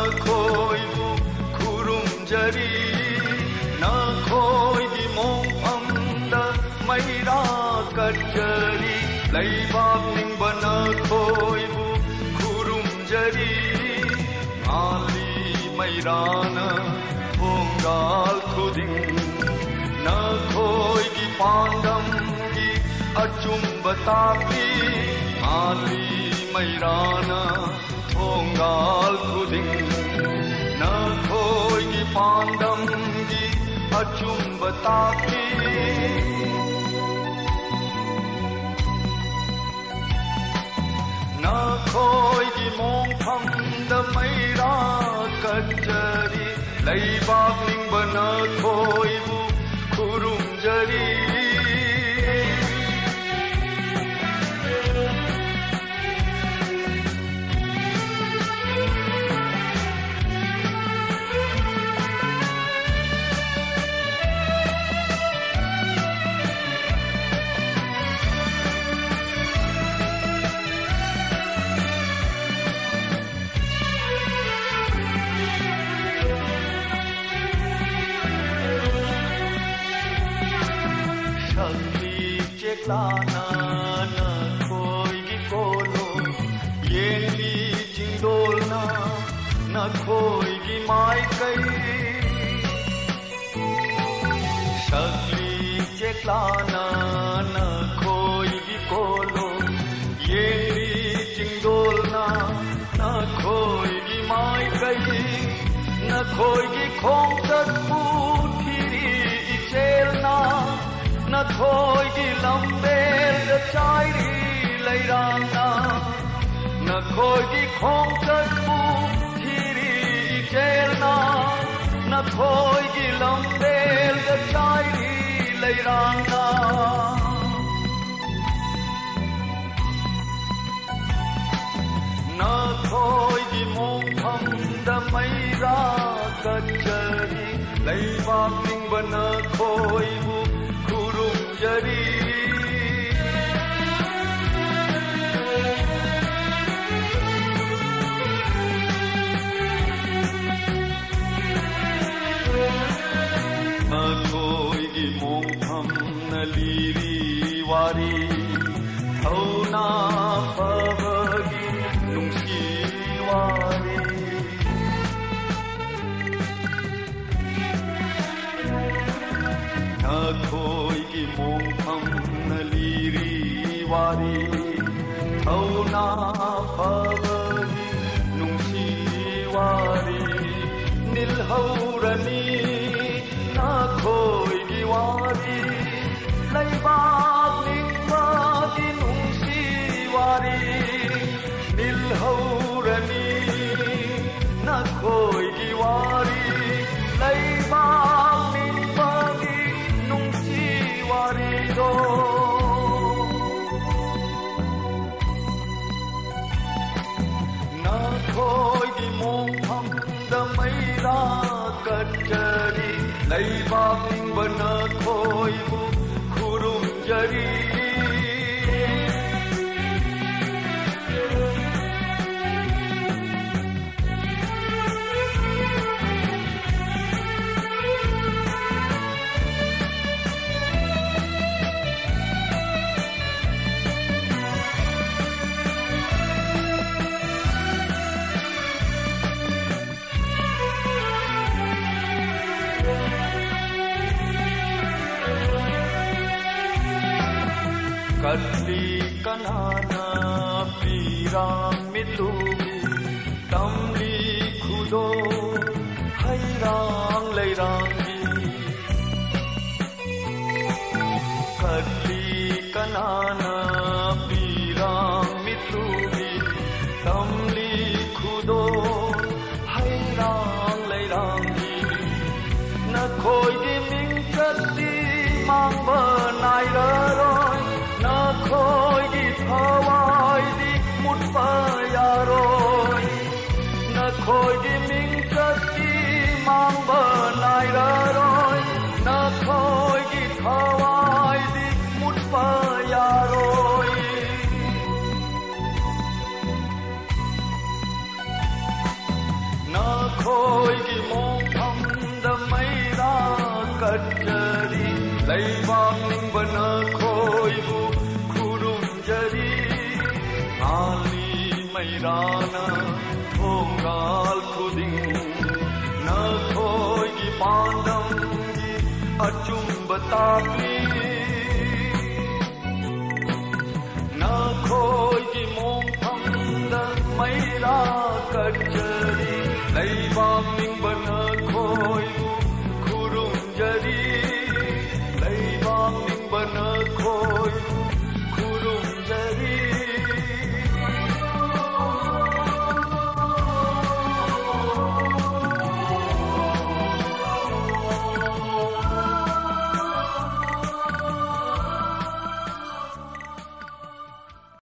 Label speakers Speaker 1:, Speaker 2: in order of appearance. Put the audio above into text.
Speaker 1: ꯅꯈꯣꯏꯕꯨ ꯈꯨꯔꯨꯝꯖꯔꯤ ꯅꯈꯣꯏꯒꯤ ꯃꯣꯡꯐꯝꯗ ꯃꯩꯔꯥ ꯀꯠꯆꯔꯤ ꯂꯩꯕꯥꯛ ꯅꯤꯡꯕ ꯅꯈꯣꯏꯕꯨ ꯈꯨꯔꯨꯝꯖꯔꯤ ꯉꯥꯜꯂꯤ ꯃꯩꯔꯥꯅ ꯊꯣꯡꯒꯥꯜ ꯈꯨꯗꯤꯡ ꯅꯈꯣꯏꯒꯤ ꯄꯥꯟꯗꯝꯒꯤ ꯑꯆꯨꯝꯕ ꯇꯥꯛꯂꯤ ꯉꯥꯜꯂꯤ ꯃꯩꯔꯥꯅ ꯊꯣꯡꯒꯥꯜ ꯈꯨꯗꯤꯡ ꯅꯈꯣꯏꯒꯤ ꯄꯥꯟꯗꯝꯒꯤ ꯑꯆꯨꯝꯕ ꯇꯥꯛꯂꯤ ꯅꯈꯣꯏꯒꯤ ꯃꯣꯡꯐꯝꯗ ꯃꯩꯔꯥ ꯀꯠꯆꯔꯤ ꯂꯩꯕꯥꯛ ꯅꯤꯡꯕ ꯅꯈꯣꯏꯕꯨ ꯈꯨꯔꯨꯝꯖꯔꯤ ꯆꯦꯛꯂꯥꯅ ꯅꯈꯣꯏꯒꯤ ꯀꯣꯂꯣꯝ ꯌꯦꯡꯂꯤ ꯆꯤꯡꯗꯣꯜꯅ ꯅꯈꯣꯏꯒꯤ ꯃꯥꯏꯀꯩ ꯁꯛꯂꯤ ꯆꯦꯛꯂꯥꯅ ꯅꯈꯣꯏꯒꯤ ꯀꯣꯂꯣꯝ ꯌꯦꯡꯂꯤ ꯆꯤꯡꯗꯣꯜꯅ ꯅꯈꯣꯏꯒꯤ ꯃꯥꯏꯀꯩ ꯅꯈꯣꯏꯒꯤ ꯈꯣꯡꯆꯠꯄꯨ ꯊꯤꯔꯤ ꯏꯆꯦꯜꯅ नखोई लंबेल चाइरी लैरांगना नखोई खोंगचू खीरी चेलना नखोई लंबेल चाइरी लैरांगना नखोई मोंफमद मैरा कचरी लैबाक निंब नखोईबु जरी नखोईगी मोंफम नलीरी वारी थौना फबगी नुंसी वारी नखोईगी मोंफम नलीरी वारी थौना फबगी नुंसी वारी निलहौरनी नखोईगी वारी लैबाक निंबगी नुंसी वारी निलहौरनी नखोईगी वारी लैबाक निंबगी नुंसी वारी दो नखोईगी मोंफमद मैरा कचरी लैबाक निंब नखोईबु खुरुमजरी कल्ली कनाना पिरामिदु तमली खुदो हैरांग लैरांगी कल्ली कनाना पिरामिदु तमली खुदो हैरांग लैरांगी नखोईगी मिंगचती मांगबा नायररोय नखोईगी थवाईदी मुटपा यारोय नखोईगी मिंगचती मांगबा नायररोय नखोईगी थवाईदी मुटपा यारोय leibak ning bana khoi bu khurum jari ali mairana thongal khuding na khoi gi pandam gi achum batapli